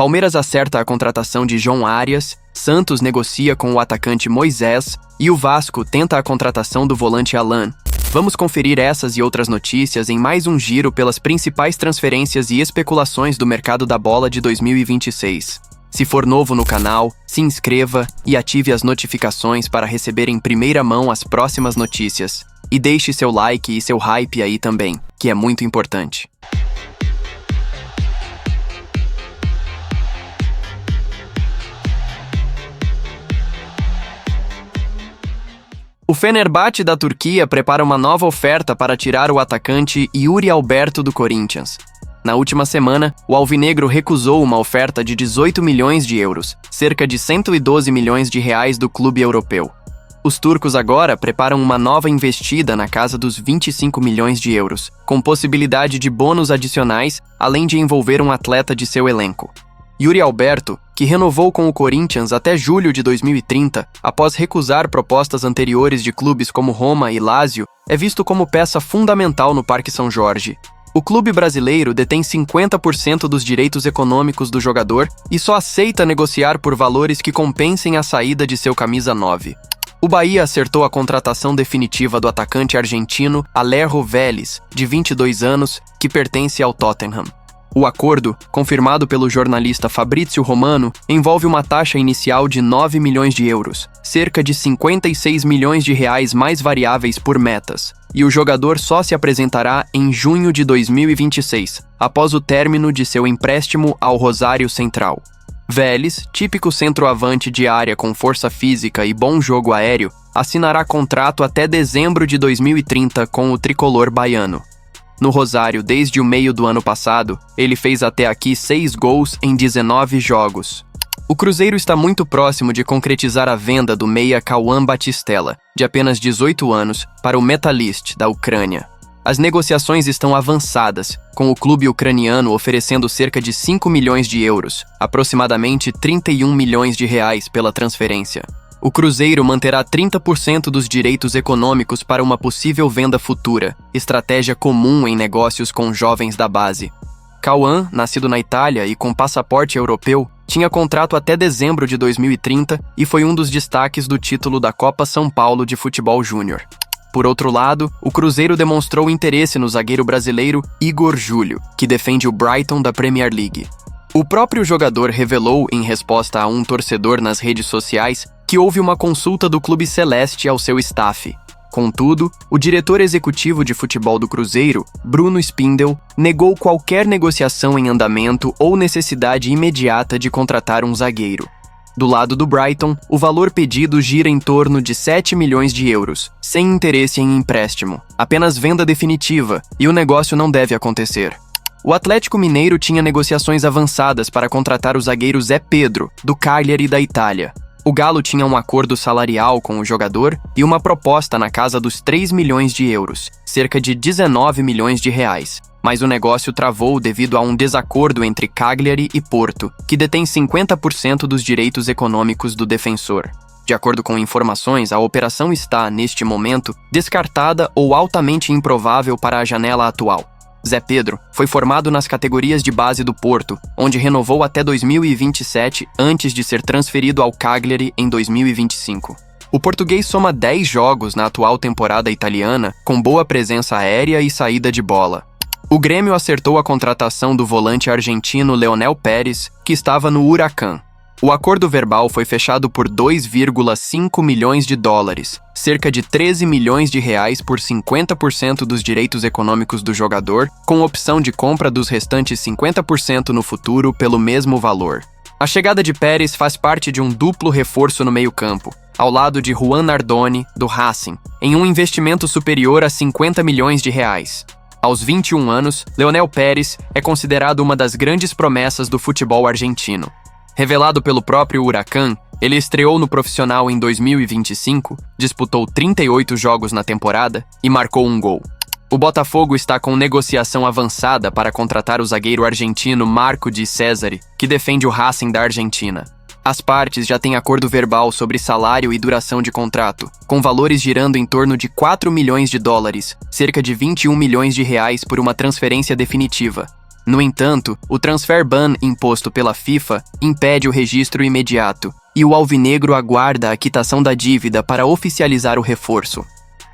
Palmeiras acerta a contratação de João Arias, Santos negocia com o atacante Moisés e o Vasco tenta a contratação do volante Alan. Vamos conferir essas e outras notícias em mais um giro pelas principais transferências e especulações do mercado da bola de 2026. Se for novo no canal, se inscreva e ative as notificações para receber em primeira mão as próximas notícias. E deixe seu like e seu hype aí também, que é muito importante. O Fenerbahçe da Turquia prepara uma nova oferta para tirar o atacante Yuri Alberto do Corinthians. Na última semana, o alvinegro recusou uma oferta de 18 milhões de euros, cerca de 112 milhões de reais do clube europeu. Os turcos agora preparam uma nova investida na casa dos 25 milhões de euros, com possibilidade de bônus adicionais, além de envolver um atleta de seu elenco. Yuri Alberto, que renovou com o Corinthians até julho de 2030, após recusar propostas anteriores de clubes como Roma e Lazio, é visto como peça fundamental no Parque São Jorge. O clube brasileiro detém 50% dos direitos econômicos do jogador e só aceita negociar por valores que compensem a saída de seu camisa 9. O Bahia acertou a contratação definitiva do atacante argentino Alejo Vélez, de 22 anos, que pertence ao Tottenham. O acordo, confirmado pelo jornalista Fabrício Romano, envolve uma taxa inicial de 9 milhões de euros, cerca de 56 milhões de reais mais variáveis por metas, e o jogador só se apresentará em junho de 2026, após o término de seu empréstimo ao Rosário Central. Vélez, típico centroavante de área com força física e bom jogo aéreo, assinará contrato até dezembro de 2030 com o tricolor baiano. No Rosário, desde o meio do ano passado, ele fez até aqui 6 gols em 19 jogos. O Cruzeiro está muito próximo de concretizar a venda do meia Cauã Batistella, de apenas 18 anos, para o Metalist, da Ucrânia. As negociações estão avançadas, com o clube ucraniano oferecendo cerca de 5 milhões de euros, aproximadamente 31 milhões de reais pela transferência. O Cruzeiro manterá 30% dos direitos econômicos para uma possível venda futura, estratégia comum em negócios com jovens da base. Cauã, nascido na Itália e com passaporte europeu, tinha contrato até dezembro de 2030 e foi um dos destaques do título da Copa São Paulo de Futebol Júnior. Por outro lado, o Cruzeiro demonstrou interesse no zagueiro brasileiro Igor Júlio, que defende o Brighton da Premier League. O próprio jogador revelou, em resposta a um torcedor nas redes sociais, que houve uma consulta do Clube Celeste ao seu staff. Contudo, o diretor executivo de futebol do Cruzeiro, Bruno Spindel, negou qualquer negociação em andamento ou necessidade imediata de contratar um zagueiro. Do lado do Brighton, o valor pedido gira em torno de 7 milhões de euros, sem interesse em empréstimo, apenas venda definitiva, e o negócio não deve acontecer. O Atlético Mineiro tinha negociações avançadas para contratar o zagueiro Zé Pedro, do Cagliari da Itália. O Galo tinha um acordo salarial com o jogador e uma proposta na casa dos 3 milhões de euros, cerca de 19 milhões de reais. Mas o negócio travou devido a um desacordo entre Cagliari e Porto, que detém 50% dos direitos econômicos do defensor. De acordo com informações, a operação está, neste momento, descartada ou altamente improvável para a janela atual. Zé Pedro foi formado nas categorias de base do Porto, onde renovou até 2027 antes de ser transferido ao Cagliari em 2025. O português soma 10 jogos na atual temporada italiana, com boa presença aérea e saída de bola. O Grêmio acertou a contratação do volante argentino Leonel Pérez, que estava no Huracan. O acordo verbal foi fechado por 2,5 milhões de dólares, cerca de 13 milhões de reais por 50% dos direitos econômicos do jogador, com opção de compra dos restantes 50% no futuro pelo mesmo valor. A chegada de Pérez faz parte de um duplo reforço no meio-campo, ao lado de Juan Nardoni, do Racing, em um investimento superior a 50 milhões de reais. Aos 21 anos, Leonel Pérez é considerado uma das grandes promessas do futebol argentino. Revelado pelo próprio Huracan, ele estreou no profissional em 2025, disputou 38 jogos na temporada e marcou um gol. O Botafogo está com negociação avançada para contratar o zagueiro argentino Marco Di Cesare, que defende o Racing da Argentina. As partes já têm acordo verbal sobre salário e duração de contrato, com valores girando em torno de 4 milhões de dólares, cerca de 21 milhões de reais por uma transferência definitiva. No entanto, o transfer ban imposto pela FIFA impede o registro imediato, e o alvinegro aguarda a quitação da dívida para oficializar o reforço.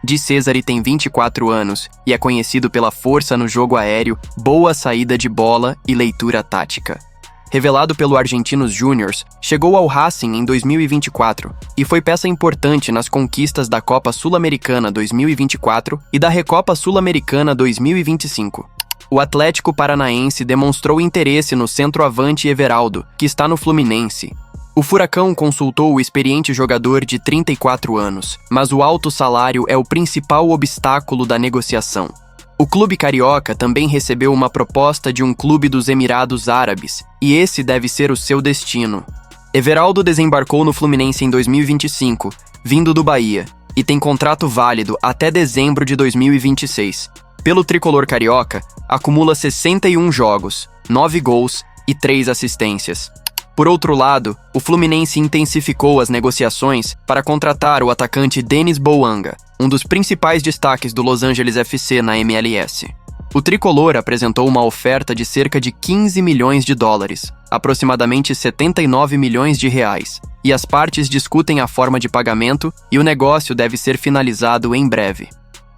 Di Cesare tem 24 anos e é conhecido pela força no jogo aéreo, boa saída de bola e leitura tática. Revelado pelo Argentinos Júniors, chegou ao Racing em 2024 e foi peça importante nas conquistas da Copa Sul-Americana 2024 e da Recopa Sul-Americana 2025. O Atlético Paranaense demonstrou interesse no centroavante Everaldo, que está no Fluminense. O Furacão consultou o experiente jogador de 34 anos, mas o alto salário é o principal obstáculo da negociação. O clube carioca também recebeu uma proposta de um clube dos Emirados Árabes, e esse deve ser o seu destino. Everaldo desembarcou no Fluminense em 2025, vindo do Bahia, e tem contrato válido até dezembro de 2026. Pelo tricolor carioca, acumula 61 jogos, 9 gols e 3 assistências. Por outro lado, o Fluminense intensificou as negociações para contratar o atacante Denis Bouanga, um dos principais destaques do Los Angeles FC na MLS. O tricolor apresentou uma oferta de cerca de 15 milhões de dólares, aproximadamente 79 milhões de reais, e as partes discutem a forma de pagamento e o negócio deve ser finalizado em breve.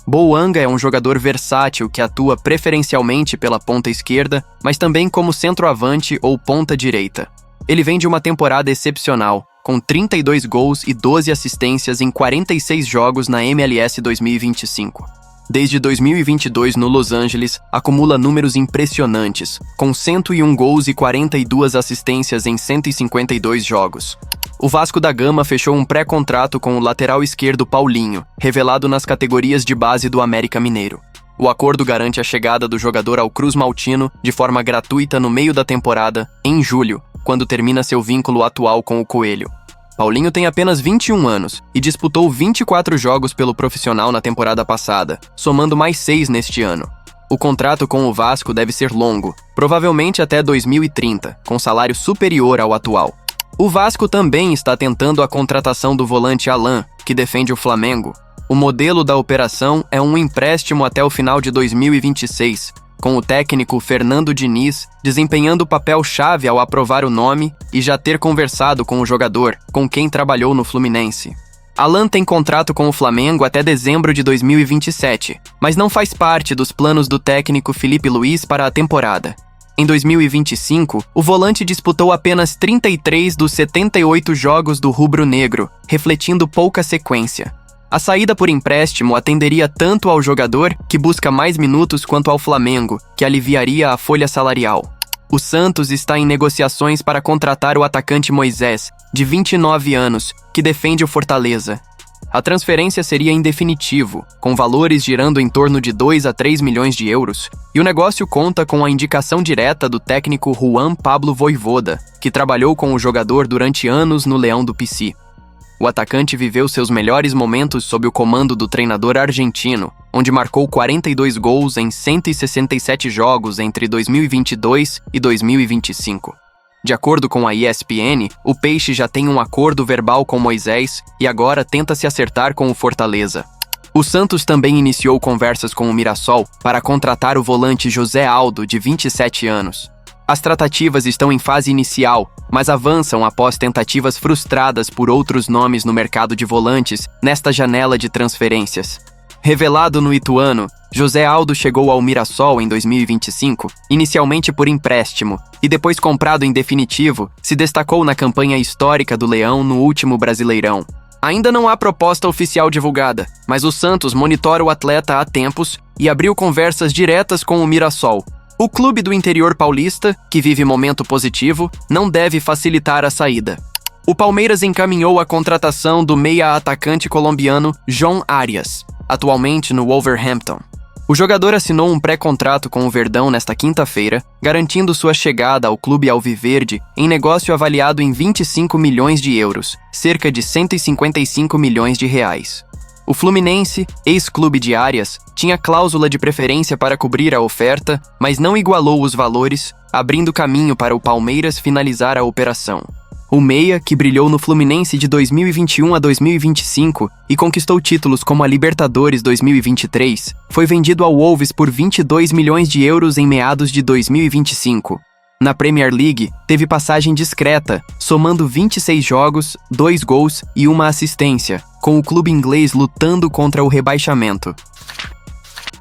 Bouanga é um jogador versátil que atua preferencialmente pela ponta esquerda, mas também como centroavante ou ponta direita. Ele vem de uma temporada excepcional, com 32 gols e 12 assistências em 46 jogos na MLS 2025. Desde 2022 no Los Angeles, acumula números impressionantes, com 101 gols e 42 assistências em 152 jogos. O Vasco da Gama fechou um pré-contrato com o lateral esquerdo Paulinho, revelado nas categorias de base do América Mineiro. O acordo garante a chegada do jogador ao Cruz Maltino de forma gratuita no meio da temporada, em julho, quando termina seu vínculo atual com o Coelho. Paulinho tem apenas 21 anos e disputou 24 jogos pelo profissional na temporada passada, somando mais 6 neste ano. O contrato com o Vasco deve ser longo, provavelmente até 2030, com salário superior ao atual. O Vasco também está tentando a contratação do volante Alan, que defende o Flamengo. O modelo da operação é um empréstimo até o final de 2026, com o técnico Fernando Diniz desempenhando papel-chave ao aprovar o nome e já ter conversado com o jogador, com quem trabalhou no Fluminense. Alan tem contrato com o Flamengo até dezembro de 2027, mas não faz parte dos planos do técnico Felipe Luiz para a temporada. Em 2025, o volante disputou apenas 33 dos 78 jogos do rubro-negro, refletindo pouca sequência. A saída por empréstimo atenderia tanto ao jogador, que busca mais minutos, quanto ao Flamengo, que aliviaria a folha salarial. O Santos está em negociações para contratar o atacante Moisés, de 29 anos, que defende o Fortaleza. A transferência seria em definitivo, com valores girando em torno de 2 a 3 milhões de euros, e o negócio conta com a indicação direta do técnico Juan Pablo Vojvoda, que trabalhou com o jogador durante anos no Leão do Pici. O atacante viveu seus melhores momentos sob o comando do treinador argentino, onde marcou 42 gols em 167 jogos entre 2022 e 2025. De acordo com a ESPN, o Peixe já tem um acordo verbal com Moisés e agora tenta se acertar com o Fortaleza. O Santos também iniciou conversas com o Mirassol para contratar o volante José Aldo, de 27 anos. As tratativas estão em fase inicial, mas avançam após tentativas frustradas por outros nomes no mercado de volantes nesta janela de transferências. Revelado no Ituano, José Aldo chegou ao Mirassol em 2025, inicialmente por empréstimo, e depois comprado em definitivo, se destacou na campanha histórica do Leão no último Brasileirão. Ainda não há proposta oficial divulgada, mas o Santos monitora o atleta há tempos e abriu conversas diretas com o Mirassol. O clube do interior paulista, que vive momento positivo, não deve facilitar a saída. O Palmeiras encaminhou a contratação do meia-atacante colombiano John Arias, atualmente no Wolverhampton. O jogador assinou um pré-contrato com o Verdão nesta quinta-feira, garantindo sua chegada ao clube alviverde em negócio avaliado em 25 milhões de euros, cerca de 155 milhões de reais. O Fluminense, ex-clube de Arias, tinha cláusula de preferência para cobrir a oferta, mas não igualou os valores, abrindo caminho para o Palmeiras finalizar a operação. O meia, que brilhou no Fluminense de 2021 a 2025 e conquistou títulos como a Libertadores 2023, foi vendido ao Wolves por 22 milhões de euros em meados de 2025. Na Premier League, teve passagem discreta, somando 26 jogos, 2 gols e 1 assistência, com o clube inglês lutando contra o rebaixamento.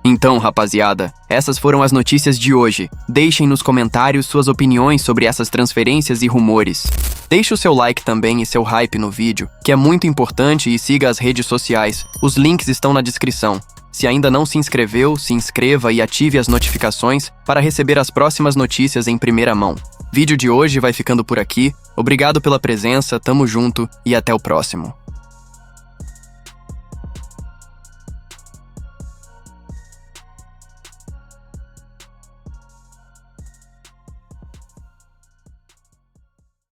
Então, rapaziada, essas foram as notícias de hoje. Deixem nos comentários suas opiniões sobre essas transferências e rumores. Deixe o seu like também e seu hype no vídeo, que é muito importante, e siga as redes sociais. Os links estão na descrição. Se ainda não se inscreveu, se inscreva e ative as notificações para receber as próximas notícias em primeira mão. Vídeo de hoje vai ficando por aqui. Obrigado pela presença, tamo junto e até o próximo.